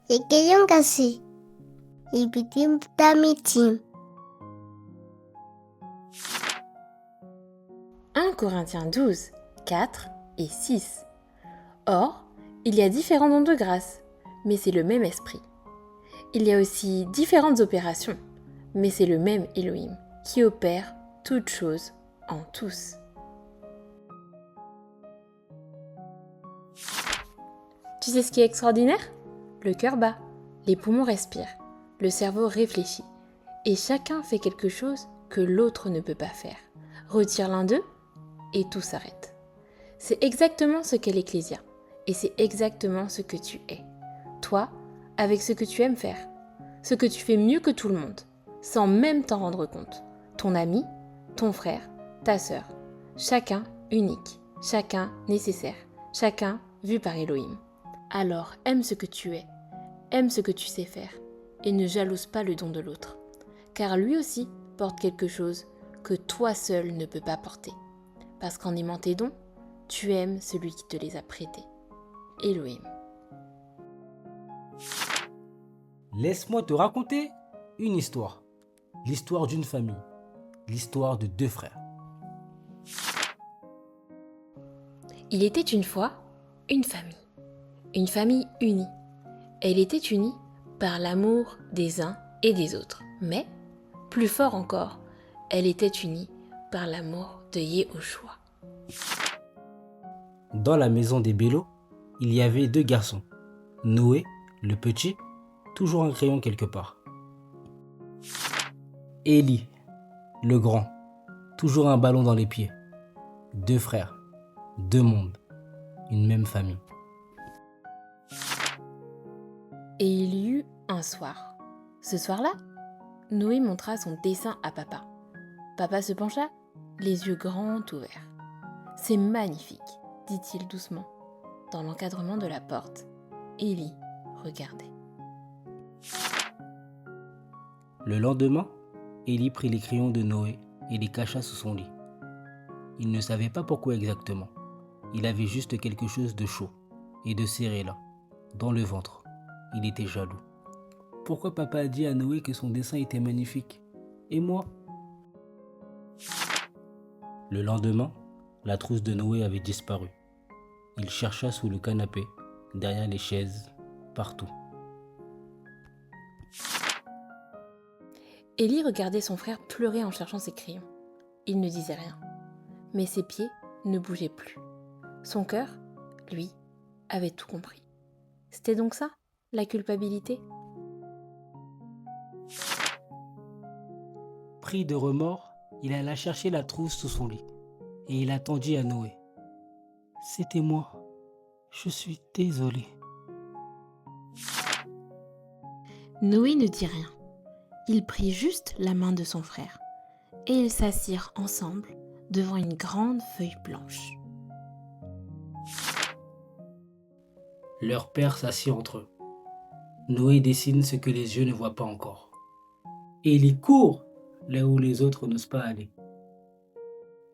Égayon cassé. Ibitim tamitim. 1 Corinthiens 12, 4 et 6. Or, il y a différents dons de grâce, mais c'est le même esprit. Il y a aussi différentes opérations, mais c'est le même Elohim qui opère toutes choses en tous. Tu sais ce qui est extraordinaire ? Le cœur bat, les poumons respirent, le cerveau réfléchit, et chacun fait quelque chose que l'autre ne peut pas faire. Retire l'un d'eux, et tout s'arrête. C'est exactement ce qu'est l'Ecclésia, et c'est exactement ce que tu es. Toi, avec ce que tu aimes faire, ce que tu fais mieux que tout le monde, sans même t'en rendre compte. Ton ami, ton frère, ta sœur, chacun unique, chacun nécessaire, chacun vu par Elohim. Alors aime ce que tu es, aime ce que tu sais faire, et ne jalouse pas le don de l'autre, car lui aussi porte quelque chose que toi seul ne peux pas porter. Parce qu'en aimant tes dons, tu aimes celui qui te les a prêtés. Elohim. Laisse-moi te raconter une histoire. L'histoire d'une famille. L'histoire de deux frères. Il était une fois une famille unie. Elle était unie par l'amour des uns et des autres. Mais, plus fort encore, elle était unie par l'amour de Yehoshua. Dans la maison des Bello, il y avait deux garçons. Noé, le petit, toujours un crayon quelque part. Élie, le grand, toujours un ballon dans les pieds. Deux frères, deux mondes, une même famille. Et il y eut un soir. Ce soir-là, Noé montra son dessin à papa. Papa se pencha, les yeux grands ouverts. « C'est magnifique », dit-il doucement. Dans l'encadrement de la porte, Élie regardait. Le lendemain, Élie prit les crayons de Noé et les cacha sous son lit. Il ne savait pas pourquoi exactement. Il avait juste quelque chose de chaud et de serré là, dans le ventre. Il était jaloux. Pourquoi papa a dit à Noé que son dessin était magnifique? Et moi? Le lendemain, la trousse de Noé avait disparu. Il chercha sous le canapé, derrière les chaises, partout. Élie regardait son frère pleurer en cherchant ses crayons. Il ne disait rien, mais ses pieds ne bougeaient plus. Son cœur, lui, avait tout compris. C'était donc ça, la culpabilité ? Pris de remords, il alla chercher la trousse sous son lit et il attendit à Noé. C'était moi. Je suis désolé. Noé ne dit rien. Il prit juste la main de son frère et ils s'assirent ensemble devant une grande feuille blanche. Leur père s'assit entre eux. Noé dessine ce que les yeux ne voient pas encore. Et il court là où les autres n'osent pas aller.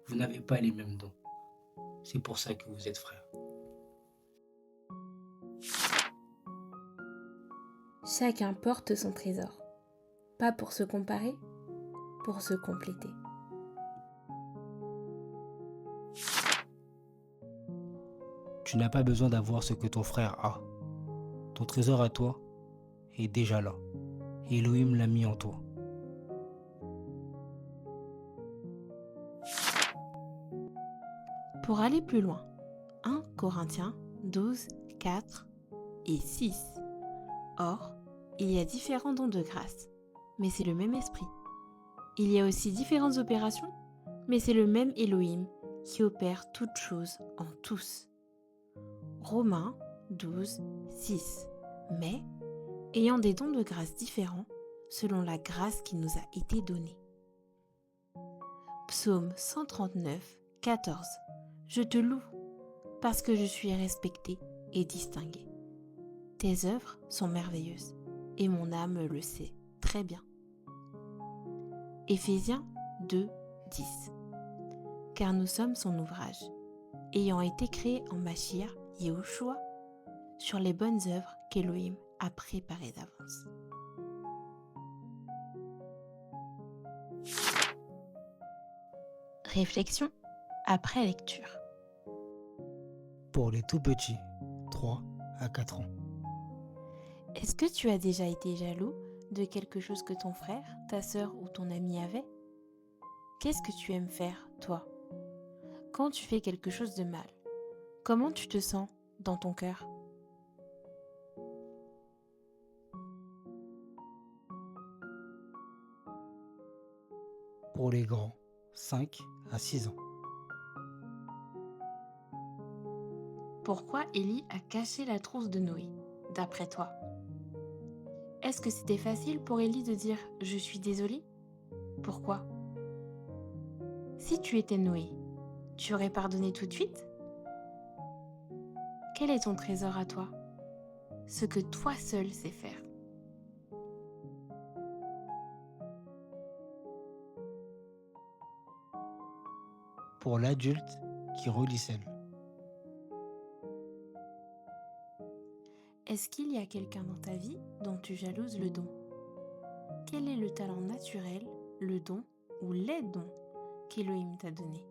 Vous n'avez pas les mêmes dons. C'est pour ça que vous êtes frères. Chacun porte son trésor, pas pour se comparer, pour se compléter. Tu n'as pas besoin d'avoir ce que ton frère a. Ton trésor à toi est déjà là. Elohim l'a mis en toi. Pour aller plus loin, 1 Corinthiens 12, 4 et 6. Or, il y a différents dons de grâce, mais c'est le même esprit. Il y a aussi différentes opérations, mais c'est le même Elohim qui opère toutes choses en tous. Romains 12, 6. Mais, ayant des dons de grâce différents, selon la grâce qui nous a été donnée. Psaume 139, 14. Je te loue, parce que je suis respecté et distingué. Tes œuvres sont merveilleuses, et mon âme le sait très bien. Éphésiens 2, 10. Car nous sommes son ouvrage, ayant été créés en Mashiach, Yehoshua, sur les bonnes œuvres qu'Elohim à préparer d'avance. Réflexion après lecture. Pour les tout petits, 3 à 4 ans. Est-ce que tu as déjà été jaloux de quelque chose que ton frère, ta sœur ou ton ami avait? Qu'est-ce que tu aimes faire, toi? Quand tu fais quelque chose de mal, comment tu te sens dans ton cœur? Pour les grands, 5 à 6 ans. Pourquoi Élie a caché la trousse de Noé, d'après toi? Est-ce que c'était facile pour Élie de dire « Je suis désolée » Pourquoi? Si tu étais Noé, tu aurais pardonné tout de suite? Quel est ton trésor à toi? Ce que toi seul sais faire. Pour l'adulte qui relit seul. Est-ce qu'il y a quelqu'un dans ta vie dont tu jalouses le don? Quel est le talent naturel, le don ou les dons qu'Élohim t'a donné?